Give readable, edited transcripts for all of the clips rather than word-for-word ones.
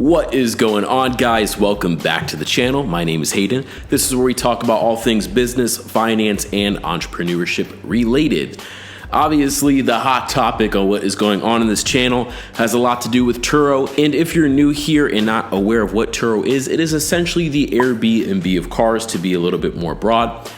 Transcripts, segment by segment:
What is going on, guys? Welcome back to the channel. My name is Hayden. This is where we talk about all things business, finance, and entrepreneurship related. Obviously, the hot topic on what is going on in this channel has a lot to do with TURO. And if you're new here and not aware of what TURO is, it is essentially the Airbnb of cars, to be a little bit more broad.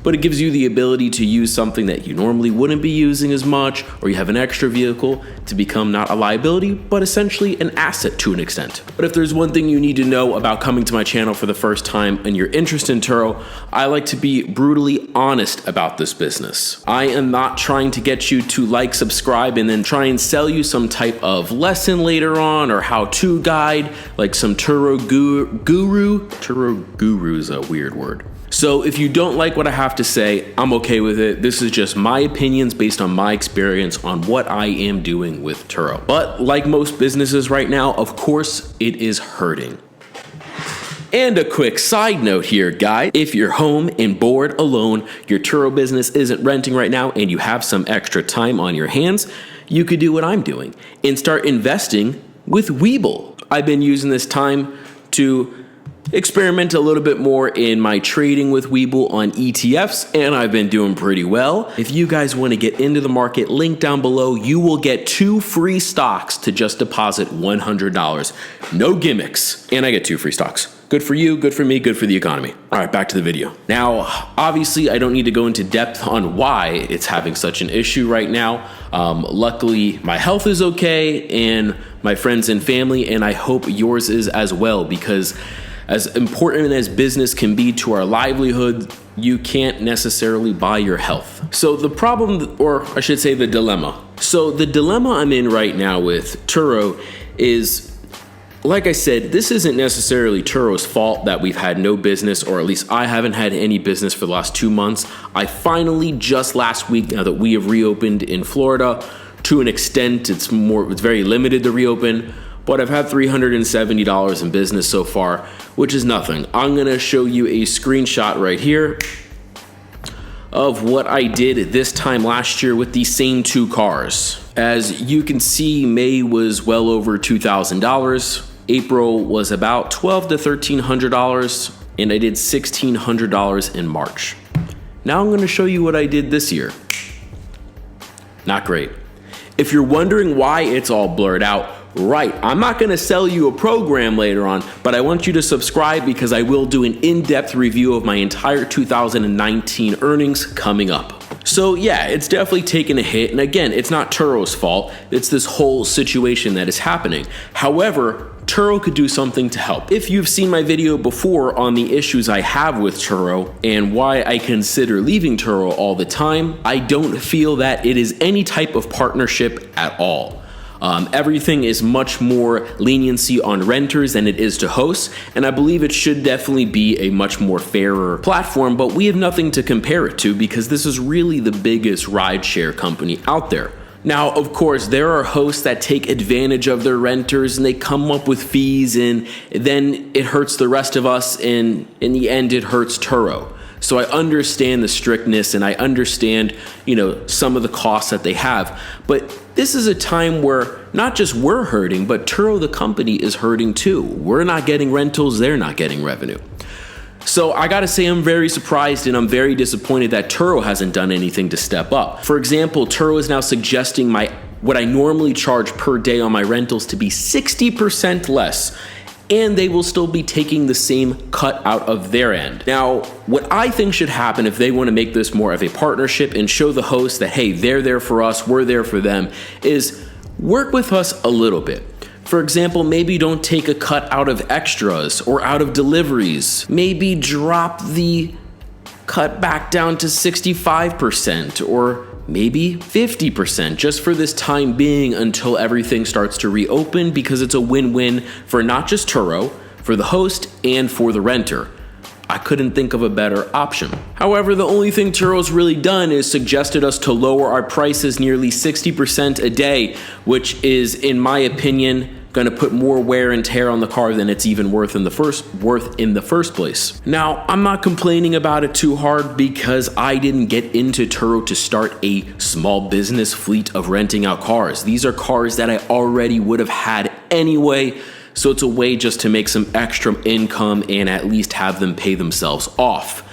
But it gives you the ability to use something that you normally wouldn't be using as much, or you have an extra vehicle to become not a liability, but essentially an asset to an extent. But if there's one thing you need to know about coming to my channel for the first time and you're interested in TURO, I like to be brutally honest about this business. I am not trying to get you to like, subscribe, and then try and sell you some type of lesson later on or how-to guide, like some TURO guru. TURO guru is a weird word. So if you don't like what I have to say, I'm okay with it. This is just my opinions based on my experience on what I am doing with TURO. But like most businesses right now, of course, it is hurting. And a quick side note here, guys. If you're home and bored alone, your TURO business isn't renting right now, and you have some extra time on your hands, you could do what I'm doing and start investing with WEBULL. I've been using this time to experiment a little bit more in my trading with WEBULL on ETFs, and I've been doing pretty well. If you guys want to get into the market, link down below. You will get 2 free stocks to just deposit $100. No gimmicks. And I get 2 free stocks. Good for you, good for me, good for the economy. All right, back to the video. Now, obviously, I don't need to go into depth on why it's having such an issue right now. Luckily, my health is okay, and my friends and family, and I hope yours is as well, because as important as business can be to our livelihood, you can't necessarily buy your health. So the problem, or I should say the dilemma. So the dilemma I'm in right now with TURO is, like I said, this isn't necessarily TURO's fault that we've had no business, or at least I haven't had any business for the last 2 months. I finally, just last week, now that we have reopened in Florida, to an extent, it's very limited to reopen, but I've had $370 in business so far, which is nothing. I'm gonna show you a screenshot right here of what I did this time last year with these same 2 cars. As you can see, May was well over $2,000. April was about $1,200 to $1,300, and I did $1,600 in March. Now I'm gonna show you what I did this year. Not great. If you're wondering why it's all blurred out, right, I'm not going to sell you a program later on, but I want you to subscribe because I will do an in-depth review of my entire 2019 earnings coming up. So yeah, it's definitely taken a hit, and again, it's not TURO's fault. It's this whole situation that is happening. However, TURO could do something to help. If you've seen my video before on the issues I have with TURO and why I consider leaving TURO all the time, I don't feel that it is any type of partnership at all. Everything is much more leniency on renters than it is to hosts, and I believe it should definitely be a much more fairer platform, but we have nothing to compare it to because this is really the biggest rideshare company out there. Now, of course, there are hosts that take advantage of their renters and they come up with fees, and then it hurts the rest of us, and in the end it hurts TURO. So I understand the strictness, and I understand, some of the costs that they have. But this is a time where not just we're hurting, but TURO, the company, is hurting too. We're not getting rentals, they're not getting revenue. So I gotta say, I'm very surprised and I'm very disappointed that TURO hasn't done anything to step up. For example, TURO is now suggesting what I normally charge per day on my rentals to be 60% less, and they will still be taking the same cut out of their end. Now, what I think should happen if they want to make this more of a partnership and show the hosts that, hey, they're there for us, we're there for them, is work with us a little bit. For example, maybe don't take a cut out of extras or out of deliveries. Maybe drop the cut back down to 65% or maybe 50% just for this time being until everything starts to reopen, because it's a win-win for not just TURO, for the host, and for the renter. I couldn't think of a better option. However, the only thing TURO's really done is suggested us to lower our prices nearly 60% a day, which is, in my opinion, going to put more wear and tear on the car than it's even worth in the first place. Now, I'm not complaining about it too hard because I didn't get into TURO to start a small business fleet of renting out cars. These are cars that I already would have had anyway. So it's a way just to make some extra income and at least have them pay themselves off.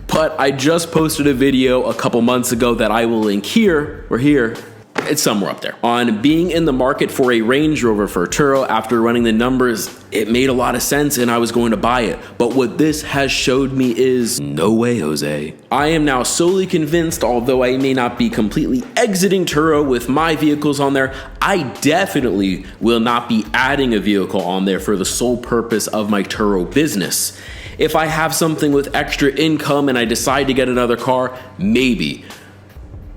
But I just posted a video a couple months ago that I will link here or here. It's somewhere up there, on being in the market for a Range Rover for TURO. After running the numbers, it made a lot of sense and I was going to buy it. But what this has showed me is no way, Jose. I am now solely convinced, although I may not be completely exiting TURO with my vehicles on there, I definitely will not be adding a vehicle on there for the sole purpose of my TURO business. If I have something with extra income and I decide to get another car, maybe.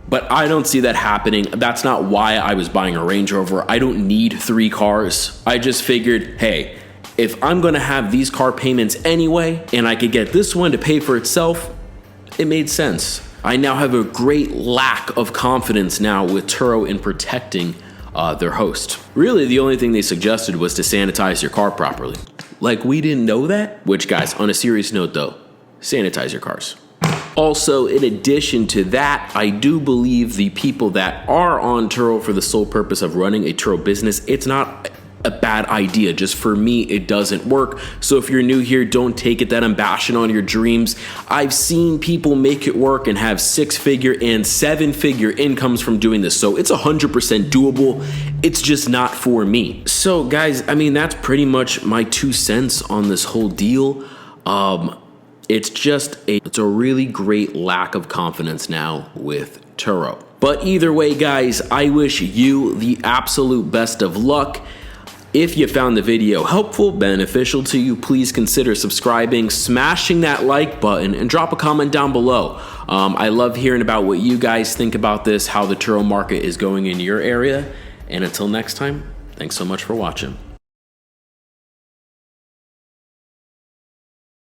But I don't see that happening. That's not why I was buying a Range Rover. I don't need 3 cars. I just figured, hey, if I'm gonna have these car payments anyway, and I could get this one to pay for itself, it made sense. I now have a great lack of confidence now with TURO in protecting their host. Really, the only thing they suggested was to sanitize your car properly. Like, we didn't know that? Which, guys, on a serious note though, sanitize your cars. Also, in addition to that, I do believe the people that are on TURO for the sole purpose of running a TURO business, it's not a bad idea. Just for me, it doesn't work. So if you're new here, don't take it that I'm bashing on your dreams. I've seen people make it work and have 6-figure and 7-figure incomes from doing this. So it's 100% doable. It's just not for me. So guys, I mean, that's pretty much my 2 cents on this whole deal. It's a really great lack of confidence now with TURO. But either way, guys, I wish you the absolute best of luck. If you found the video helpful, beneficial to you, please consider subscribing, smashing that like button, and drop a comment down below. I love hearing about what you guys think about this, how the TURO market is going in your area. And until next time, thanks so much for watching.